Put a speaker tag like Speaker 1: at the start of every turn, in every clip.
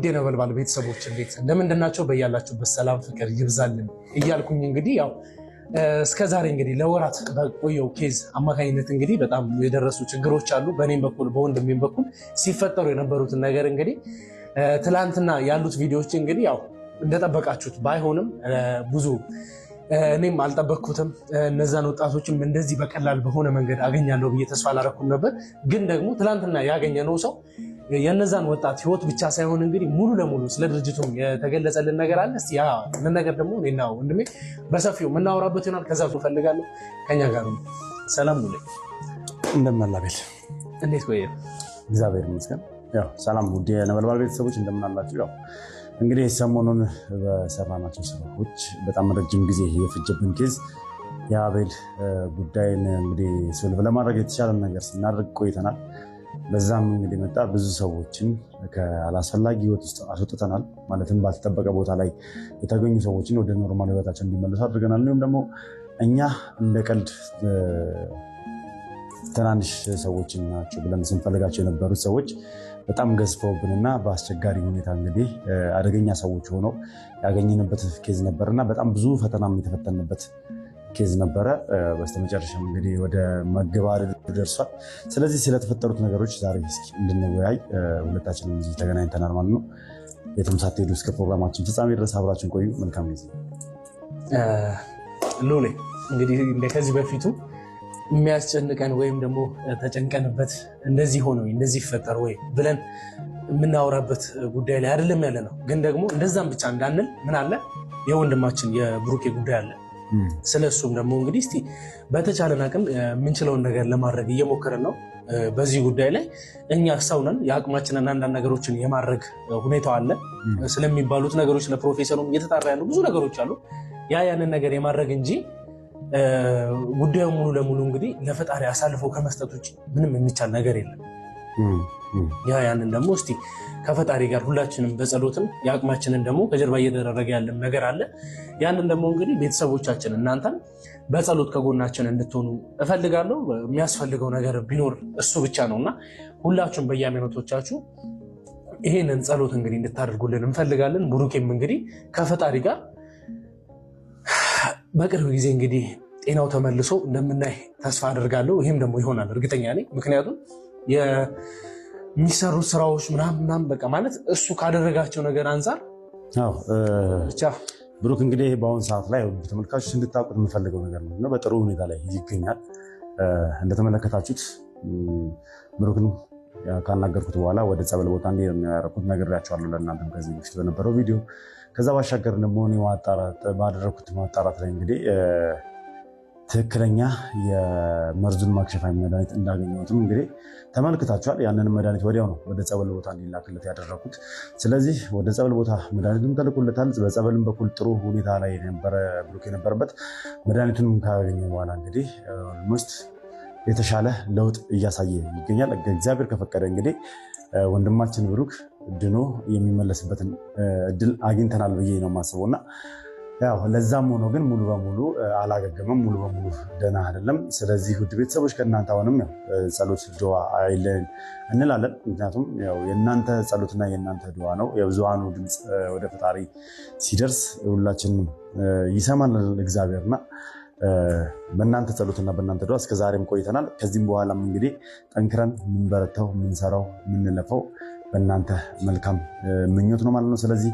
Speaker 1: የነበልባል ቤተሰቦች እንዴት እንደምንድናቸው በያላችሁበት ሰላም ፍቅር ይብዛልን እያልኩኝ እንግዲህ ያው እስከዛሬ እንግዲህ ለወራት በቆየው ኬዝ አማካኝነት እንግዲህ በጣም የደረሱ ችግሮች አሉ። በእኔም በኩል በወንድሜም በኩል ሲፈጠሩ የነበሩትን ነገር እንግዲህ ትላንትና ያሉት ቪዲዮዎች እንግዲህ ያው እንደጠበቃችሁት ባይሆንም ብዙ እኔም አልጠበቅኩትም። እነዛን ወጣቶችም እንደዚህ በቀላል በሆነ መንገድ አገኛለሁ ብዬ ተስፋ አላረኩም ነበር። ግን ደግሞ ትላንትና ያገኘነው ሰው የነዛን ወጣት ህይወት ብቻ ሳይሆን እንግዲህ ሙሉ ለሙሉ ስለ ድርጅቱ የተገለጸልን ነገር አለ። እስቲ ያ ምን ነገር ደግሞ እኔና ወንድሜ በሰፊው የምናወራበት ይሆናል። ከዛ ፈልጋለሁ ከኛ ጋር ነው። ሰላም ነው
Speaker 2: እንደምናላቤል
Speaker 1: እንዴት ቆየ?
Speaker 2: እግዚአብሔር ይመስገን። ያው ሰላም ውድ የነበልባል ቤተሰቦች እንደምናላችሁ። ያው እንግዲህ ሰሞኑን በሰራናቸው ስራዎች በጣም ረጅም ጊዜ የፈጀብን ኬዝ የአቤል ጉዳይን እንግዲህ ሶልቭ ለማድረግ የተሻለ ነገር ስናደርግ ቆይተናል። በዛም እንግዲህ መጣ ብዙ ሰዎችን ከአላስፈላጊ ህይወት ውስጥ አስወጥተናል። ማለትም ባልተጠበቀ ቦታ ላይ የተገኙ ሰዎችን ወደ ኖርማል ህይወታቸው እንዲመለሱ አድርገናል። እንዲሁም ደግሞ እኛ እንደ ቀልድ ትናንሽ ሰዎችን ናቸው ብለን ስንፈልጋቸው የነበሩት ሰዎች በጣም ገዝፈውብንና በአስቸጋሪ ሁኔታ እንግዲህ አደገኛ ሰዎች ሆነው ያገኘንበት ኬዝ ነበርና በጣም ብዙ ፈተናም የተፈተንበት ኬዝ ነበረ። በስተመጨረሻም እንግዲህ ወደ መገባደድ ደርሷል። ስለዚህ ስለተፈጠሩት ነገሮች ዛሬ እስኪ እንድንወያይ ሁለታችንም እዚህ ተገናኝተናል ማለት ነው። የትም ሳትሄዱ እስከ ፕሮግራማችን ፍጻሜ ድረስ አብራችን ቆዩ። መልካም ጊዜ።
Speaker 1: ሎሌ እንግዲህ ከዚህ በፊቱ የሚያስጨንቀን ወይም ደግሞ ተጨንቀንበት እንደዚህ ሆኖ እንደዚህ ይፈጠር ወይ ብለን የምናወራበት ጉዳይ ላይ አይደለም ያለ ነው። ግን ደግሞ እንደዛም ብቻ እንዳንል ምን አለ የወንድማችን የብሩኬ ጉዳይ አለ። ስለሱም ደግሞ እንግዲህ እስቲ በተቻለን አቅም የምንችለውን ነገር ለማድረግ እየሞከረን ነው። በዚህ ጉዳይ ላይ እኛ ሰው ነን፣ የአቅማችንን አንዳንድ ነገሮችን የማድረግ ሁኔታው አለ። ስለሚባሉት ነገሮች ለፕሮፌሰሩም እየተጣራ ያሉ ብዙ ነገሮች አሉ። ያንን ነገር የማድረግ እንጂ ጉዳዩ ሙሉ ለሙሉ እንግዲህ ለፈጣሪ አሳልፎ ከመስጠት ውጭ ምንም የሚቻል ነገር የለም። ያንን ደግሞ እስቲ ከፈጣሪ ጋር ሁላችንም በጸሎትም የአቅማችንን ደግሞ ከጀርባ እየተደረገ ያለም ነገር አለ። ያንን ደግሞ እንግዲህ ቤተሰቦቻችን እናንተም በጸሎት ከጎናችን እንድትሆኑ እፈልጋለሁ። የሚያስፈልገው ነገር ቢኖር እሱ ብቻ ነውና ሁላችሁም በየሃይማኖቶቻችሁ ይሄንን ጸሎት እንግዲህ እንድታደርጉልን እንፈልጋለን። ብሩኬም እንግዲህ ከፈጣሪ ጋር በቅርብ ጊዜ እንግዲህ ጤናው ተመልሶ እንደምናይ ተስፋ አደርጋለሁ። ይህም ደግሞ ይሆናል እርግጠኛ ነኝ። ምክንያቱም የሚሰሩት ስራዎች ምናምን በቃ ማለት እሱ ካደረጋቸው ነገር አንጻር ብቻ
Speaker 2: ብሩክ እንግዲህ በአሁኑ ሰዓት ላይ ተመልካቾች እንድታውቁት የምፈልገው ነገር ነው። በጥሩ ሁኔታ ላይ ይገኛል። እንደተመለከታችሁት ብሩክን ካናገርኩት በኋላ ወደ ጸበል ቦታ እንዲያረኩት ነግሬያቸዋለሁ ለእናንተም ከዚህ በፊት በነበረው ቪዲዮ። ከዛ ባሻገር ደግሞ ባደረግኩት ማጣራት ላይ እንግዲህ ትክክለኛ የመርዙን ማክሸፋ መድኃኒት እንዳገኘሁትም እንግዲህ ተመልክታችኋል። ያንን መድኃኒት ወዲያው ነው ወደ ጸበል ቦታ እንዲላክለት ያደረኩት። ስለዚህ ወደ ጸበል ቦታ መድኃኒቱን ተልኮለታል። በጸበልም በኩል ጥሩ ሁኔታ ላይ ነበረ ብሩክ የነበረበት። መድኃኒቱንም ካገኘ በኋላ እንግዲህ ኦልሞስት የተሻለ ለውጥ እያሳየ ይገኛል። እግዚአብሔር ከፈቀደ እንግዲህ ወንድማችን ብሩክ ድኖ የሚመለስበትን እድል አግኝተናል ብዬ ነው የማስበው እና ያው ለዛም ሆኖ ግን ሙሉ በሙሉ አላገገመም፣ ሙሉ በሙሉ ደህና አይደለም። ስለዚህ ውድ ቤተሰቦች ከእናንተ አሁንም ያው ጸሎት ድዋ አይለን እንላለን። ምክንያቱም ያው የእናንተ ጸሎትና የእናንተ ድዋ ነው የብዙሃኑ ድምፅ ወደ ፈጣሪ ሲደርስ ሁላችንም ይሰማናል እግዚአብሔርና በእናንተ ጸሎትና በእናንተ ድዋ እስከዛሬም ቆይተናል። ከዚህም በኋላም እንግዲህ ጠንክረን የምንበረተው የምንሰራው የምንለፈው በእናንተ መልካም ምኞት ነው ማለት ነው። ስለዚህ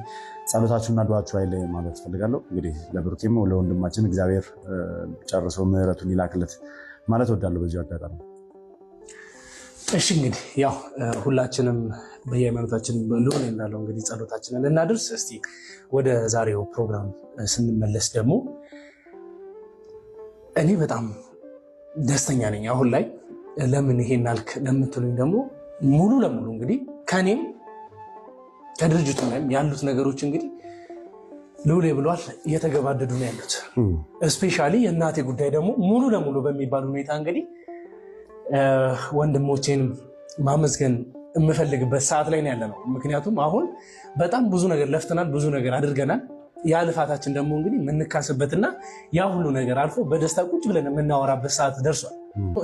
Speaker 2: ጸሎታችሁና ድዋችሁ አይለይ ማለት ፈልጋለሁ። እንግዲህ ለብሩኬም ለወንድማችን እግዚአብሔር ጨርሶ ምሕረቱን ይላክለት ማለት ወዳለሁ በዚህ አጋጣሚ።
Speaker 1: እሺ እንግዲህ ያው ሁላችንም በየሃይማኖታችን ሊሆን እንዳለው እንግዲህ ጸሎታችንን እናድርስ። እስቲ ወደ ዛሬው ፕሮግራም ስንመለስ ደግሞ እኔ በጣም ደስተኛ ነኝ አሁን ላይ። ለምን ይሄን አልክ ለምትሉኝ ደግሞ ሙሉ ለሙሉ እንግዲህ ከኔም ከድርጅቱ ላይም ያሉት ነገሮች እንግዲህ ልውሌ ብሏል እየተገባደዱ ነው ያሉት። እስፔሻሊ የእናቴ ጉዳይ ደግሞ ሙሉ ለሙሉ በሚባል ሁኔታ እንግዲህ ወንድሞቼንም ማመስገን የምፈልግበት ሰዓት ላይ ነው ያለ ነው። ምክንያቱም አሁን በጣም ብዙ ነገር ለፍተናል፣ ብዙ ነገር አድርገናል። ያ ልፋታችን ደግሞ እንግዲህ የምንካስበትና ያ ሁሉ ነገር አልፎ በደስታ ቁጭ ብለን የምናወራበት ሰዓት ደርሷል።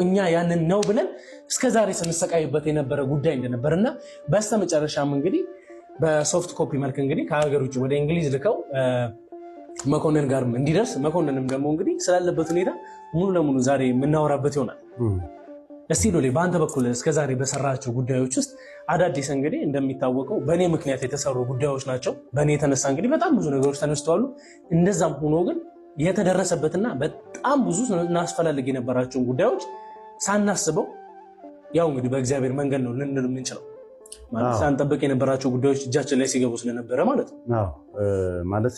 Speaker 1: እኛ ያንን ነው ብለን እስከዛሬ ስንሰቃይበት የነበረ ጉዳይ እንደነበርና በስተመጨረሻም እንግዲህ በሶፍት ኮፒ መልክ እንግዲህ ከሀገር ውጭ ወደ እንግሊዝ ልከው መኮንን ጋርም እንዲደርስ መኮንንም ደግሞ እንግዲህ ስላለበት ሁኔታ ሙሉ ለሙሉ ዛሬ የምናወራበት ይሆናል። እስቲ ሎሌ በአንተ በኩል እስከዛሬ በሰራቸው ጉዳዮች ውስጥ አዳዲስ እንግዲህ እንደሚታወቀው በእኔ ምክንያት የተሰሩ ጉዳዮች ናቸው። በእኔ የተነሳ እንግዲህ በጣም ብዙ ነገሮች ተነስተዋሉ። እንደዛም ሆኖ ግን የተደረሰበትና በጣም ብዙ እናስፈላልግ የነበራቸውን ጉዳዮች ሳናስበው ያው እንግዲህ በእግዚአብሔር መንገድ ነው ልንል የምንችለው ማለት ሳንጠብቅ የነበራቸው ጉዳዮች እጃችን ላይ ሲገቡ ስለነበረ ማለት ነው።
Speaker 2: ማለት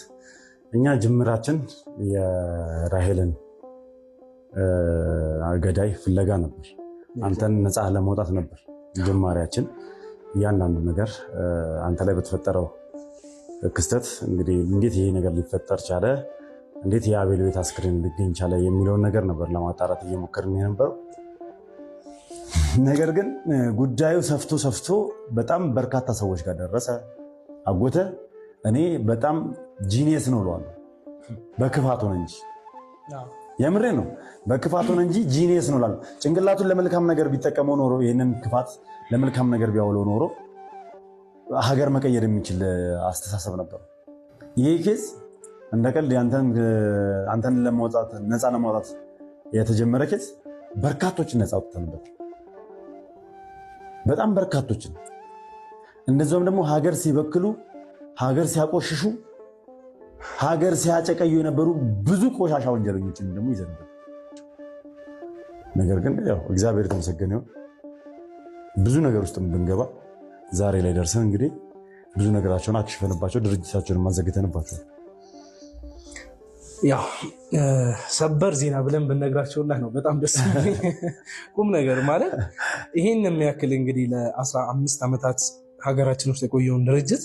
Speaker 2: እኛ ጅምራችን የራሄልን ገዳይ ፍለጋ ነበር። አንተን ነፃ ለማውጣት ነበር ጅማሬያችን። እያንዳንዱ ነገር አንተ ላይ በተፈጠረው ክስተት እንግዲህ እንዴት ይሄ ነገር ሊፈጠር ቻለ፣ እንዴት የአቤል ቤት አስክሬን ሊገኝ ቻለ የሚለውን ነገር ነበር ለማጣራት እየሞከርን የነበረው። ነገር ግን ጉዳዩ ሰፍቶ በጣም በርካታ ሰዎች ጋር ደረሰ። አጎተ እኔ በጣም ጂኒየስ ነው እለዋለሁ። በክፋት ሆነ እንጂ የምሬ ነው፣ በክፋት ሆነ እንጂ ጂኒየስ ነው እላለሁ። ጭንቅላቱን ለመልካም ነገር ቢጠቀመው ኖሮ፣ ይህንን ክፋት ለመልካም ነገር ቢያውለው ኖሮ ሀገር መቀየር የሚችል አስተሳሰብ ነበር። ይህ ኬዝ እንደ ቀልድ አንተን ለማውጣት ነፃ ለማውጣት የተጀመረ ኬዝ በርካቶችን ነፃ አውጥተንበት፣ በጣም በርካቶችን እንደዚሁም ደግሞ ሀገር ሲበክሉ፣ ሀገር ሲያቆሽሹ፣ ሀገር ሲያጨቀዩ የነበሩ ብዙ ቆሻሻ ወንጀለኞችን ደግሞ ይዘንበት። ነገር ግን ያው እግዚአብሔር የተመሰገነ ይሁን ብዙ ነገር ውስጥ ብንገባ ዛሬ ላይ ደርሰን እንግዲህ ብዙ ነገራቸውን አክሽፈንባቸው ድርጅታቸውን ማዘግተንባቸው
Speaker 1: ያው ሰበር ዜና ብለን ብንነግራቸውና ነው በጣም ደስ የሚል ቁም ነገር ማለት ይህን የሚያክል እንግዲህ ለ15 ዓመታት ሀገራችን ውስጥ የቆየውን ድርጅት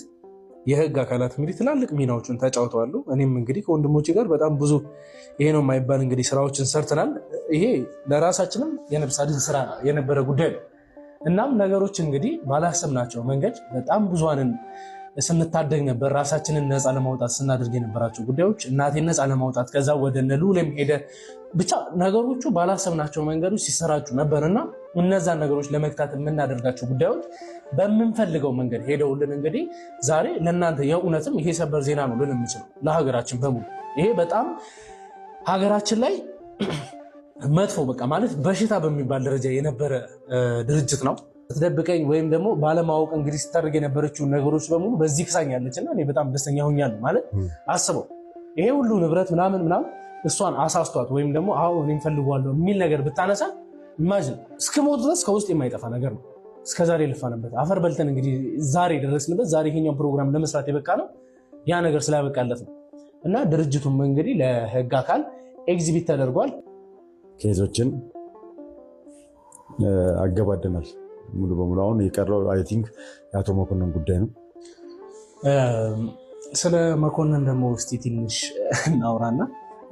Speaker 1: የህግ አካላት እንግዲህ ትላልቅ ሚናዎችን ተጫውተዋል። እኔም እንግዲህ ከወንድሞቼ ጋር በጣም ብዙ ይሄ ነው የማይባል እንግዲህ ስራዎችን ሰርተናል። ይሄ ለራሳችንም የነፍስ አድን ስራ የነበረ ጉዳይ ነው። እናም ነገሮች እንግዲህ ባላሰብናቸው መንገድ በጣም ብዙሃንን ስንታደግ ነበር። ራሳችንን ነፃ ለማውጣት ስናደርግ የነበራቸው ጉዳዮች እናቴን ነፃ ለማውጣት ከዛ ወደ እነ ልዑልም ሄደ ብቻ ነገሮቹ ባላሰብናቸው መንገዶች ሲሰራጩ ነበርና እነዛን ነገሮች ለመግታት የምናደርጋቸው ጉዳዮች በምንፈልገው መንገድ ሄደውልን እንግዲህ ዛሬ ለእናንተ የእውነትም ይሄ ሰበር ዜና ነው ልን የምችለው ለሀገራችን በሙሉ። ይሄ በጣም ሀገራችን ላይ መጥፎ በቃ ማለት በሽታ በሚባል ደረጃ የነበረ ድርጅት ነው። ተደብቀኝ ወይም ደግሞ ባለማወቅ እንግዲህ ስታደርግ የነበረችውን ነገሮች በሙሉ በዚህ ክሳኛለች እና እኔ በጣም ደስተኛ ሆኛለሁ። ማለት አስበው ይሄ ሁሉ ንብረት ምናምን እሷን አሳስቷት ወይም ደግሞ አሁን እኔ እፈልገዋለሁ የሚል ነገር ብታነሳ ኢማጂን እስከሞት ድረስ ከውስጥ የማይጠፋ ነገር ነው። እስከዛሬ ልፋንበት አፈር በልተን እንግዲህ ዛሬ ደረስንበት። ዛሬ ይሄኛው ፕሮግራም ለመስራት የበቃ ነው ያ ነገር ስላበቃለት ነው እና ድርጅቱም እንግዲህ ለህግ አካል ኤግዚቢት ተደርጓል።
Speaker 2: ኬዞችን አገባደናል ሙሉ በሙሉ። አሁን የቀረው አይ ቲንክ የአቶ መኮንን ጉዳይ ነው።
Speaker 1: ስለ መኮንን ደግሞ እስቲ ትንሽ እናውራና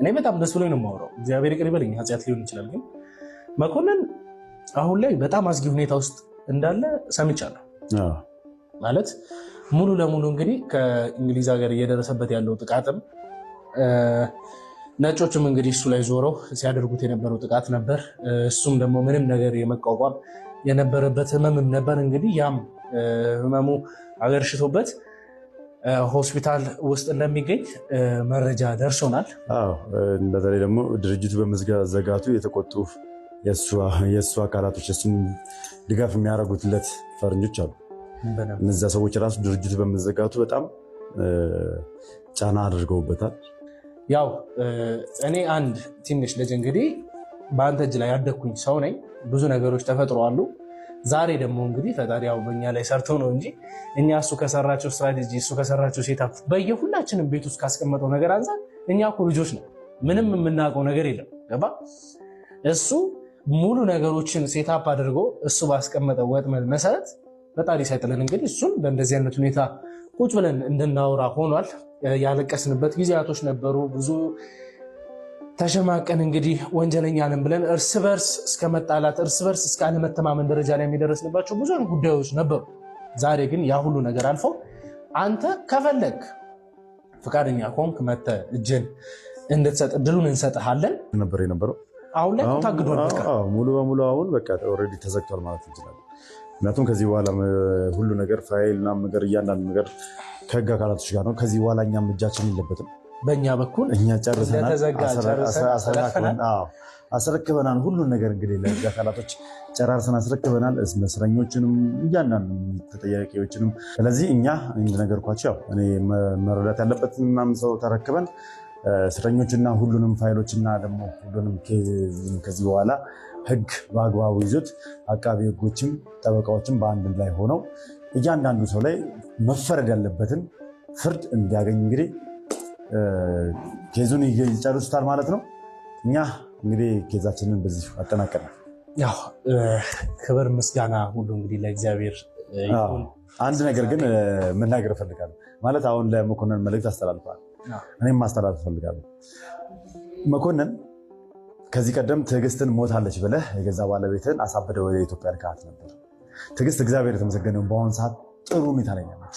Speaker 1: እኔ በጣም ደስ ብሎኝ ነው የማወራው። እግዚአብሔር ይቅር ይበለኝ፣ ኃጢአት ሊሆን ይችላል። ግን መኮንን አሁን ላይ በጣም አስጊ ሁኔታ ውስጥ እንዳለ ሰምቻለሁ። ማለት ሙሉ ለሙሉ እንግዲህ ከእንግሊዝ ሀገር እየደረሰበት ያለው ጥቃትም ነጮችም እንግዲህ እሱ ላይ ዞረው ሲያደርጉት የነበረው ጥቃት ነበር። እሱም ደግሞ ምንም ነገር የመቋቋም የነበረበት ህመምም ነበር። እንግዲህ ያም ህመሙ አገርሽቶበት ሆስፒታል ውስጥ እንደሚገኝ መረጃ ደርሶናል።
Speaker 2: በተለይ ደግሞ ድርጅቱ በመዘጋቱ የተቆጡ የእሱ አካላቶች እሱን ድጋፍ የሚያደርጉትለት ፈረንጆች አሉ። እነዚያ ሰዎች ራሱ ድርጅቱ በመዘጋቱ በጣም ጫና አድርገውበታል።
Speaker 1: ያው እኔ አንድ ትንሽ ልጅ እንግዲህ በአንተ እጅ ላይ ያደግኩኝ ሰው ነኝ። ብዙ ነገሮች ተፈጥረዋሉ። ዛሬ ደግሞ እንግዲህ ፈጣሪ ያው በእኛ ላይ ሰርቶ ነው እንጂ እኛ እሱ ከሰራቸው ስትራቴጂ እሱ ከሰራቸው ሴታፕ በየሁላችንም ቤት ውስጥ ካስቀመጠው ነገር አንፃር እኛ እኮ ልጆች ነው፣ ምንም የምናውቀው ነገር የለም። ገባ? እሱ ሙሉ ነገሮችን ሴታፕ አድርጎ እሱ ባስቀመጠው ወጥመድ መሰረት ፈጣሪ ሳይጥለን እንግዲህ እሱን በእንደዚህ አይነት ሁኔታ ቁጭ ብለን እንድናወራ ሆኗል። ያለቀስንበት ጊዜያቶች ነበሩ። ብዙ ተሸማቀን እንግዲህ ወንጀለኛ ነን ብለን እርስ በርስ እስከ መጣላት እርስ በርስ እስከ አለመተማመን ደረጃ ላይ የሚደረስንባቸው ብዙ ጉዳዮች ነበሩ። ዛሬ ግን ያ ሁሉ ነገር አልፎ አንተ ከፈለግ ፈቃደኛ ኮንክ መተህ እጅን እንድትሰጥ እድሉን እንሰጥሃለን
Speaker 2: ነበር የነበረው።
Speaker 1: አሁን ላይ ታግዷል።
Speaker 2: ሙሉ በሙሉ አሁን በቃ ኦልሬዲ ተዘግቷል ማለት እንችላለን። ምክንያቱም ከዚህ በኋላ ሁሉ ነገር ፋይል ምናምን ነገር እያንዳንዱ ነገር ከህግ አካላቶች ጋር ነው። ከዚህ በኋላ እኛም እጃችን የለበትም።
Speaker 1: በእኛ በኩል
Speaker 2: እኛ ጨርሰናል፣ አስረክበናል። ሁሉን ነገር እንግዲህ ለህግ አካላቶች ጨራርሰን አስረክበናል። እስረኞችንም እያንዳንዱ ተጠያቂዎችንም። ስለዚህ እኛ እንደነገርኳቸው እኔ መረዳት ያለበት ምናምን ሰው ተረክበን እስረኞችና ሁሉንም ፋይሎችና ደግሞ ሁሉንም ከዚህ በኋላ ህግ በአግባቡ ይዞት አቃቢ ህጎችም ጠበቃዎችም በአንድ ላይ ሆነው እያንዳንዱ ሰው ላይ መፈረድ ያለበትን ፍርድ እንዲያገኝ እንግዲህ ኬዙን ይጨርሱታል ማለት ነው። እኛ እንግዲህ ኬዛችንን በዚህ አጠናቀናል።
Speaker 1: ያው ክብር ምስጋና ሁሉ እንግዲህ ለእግዚአብሔር ይሁን።
Speaker 2: አንድ ነገር ግን መናገር እፈልጋለሁ። ማለት አሁን ለመኮንን መልእክት አስተላልፈዋል፣ እኔም ማስተላለፍ እፈልጋለሁ። መኮንን ከዚህ ቀደም ትዕግስትን ሞታለች ብለህ የገዛ ባለቤትን አሳብደህ ወደ ኢትዮጵያ ልካት ነበር። ትዕግስት እግዚአብሔር የተመሰገነው በአሁኑ ሰዓት ጥሩ ሁኔታ ላይ ያለች፣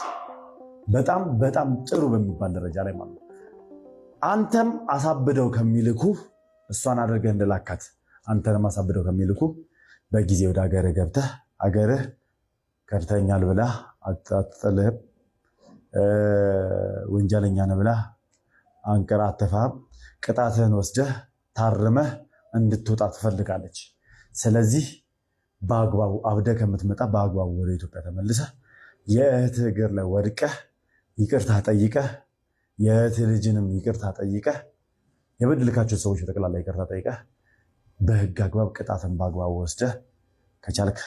Speaker 2: በጣም በጣም ጥሩ በሚባል ደረጃ ላይ ማለት ነው። አንተም አሳብደው ከሚልኩ እሷን አድርገህ እንደላካት አንተንም አሳብደው ከሚልኩ በጊዜ ወደ ሀገርህ ገብተህ ሀገርህ ከድተኛል ብለህ አትጥልህም፣ ወንጀለኛ ነህ ብለህ አንቀር አትተፋህም። ቅጣትህን ወስደህ ታርመህ እንድትወጣ ትፈልጋለች። ስለዚህ በአግባቡ አብደህ ከምትመጣ በአግባቡ ወደ ኢትዮጵያ ተመልሰህ የእህትህ እግር ላይ ወድቀህ ይቅርታ ጠይቀህ የእህትህ ልጅንም ይቅርታ ጠይቀህ የበደልካቸው ሰዎች በጠቅላላ ይቅርታ ጠይቀህ በህግ አግባብ ቅጣትን በአግባቡ ወስደህ ከቻልክ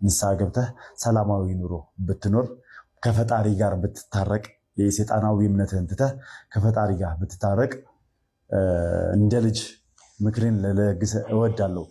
Speaker 2: ንስሐ ገብተህ ሰላማዊ ኑሮ ብትኖር ከፈጣሪ ጋር ብትታረቅ የሰይጣናዊ እምነትህን ትተህ ከፈጣሪ ጋር ብትታረቅ እንደ ልጅ ምክሬን ልለግስህ እወዳለሁ።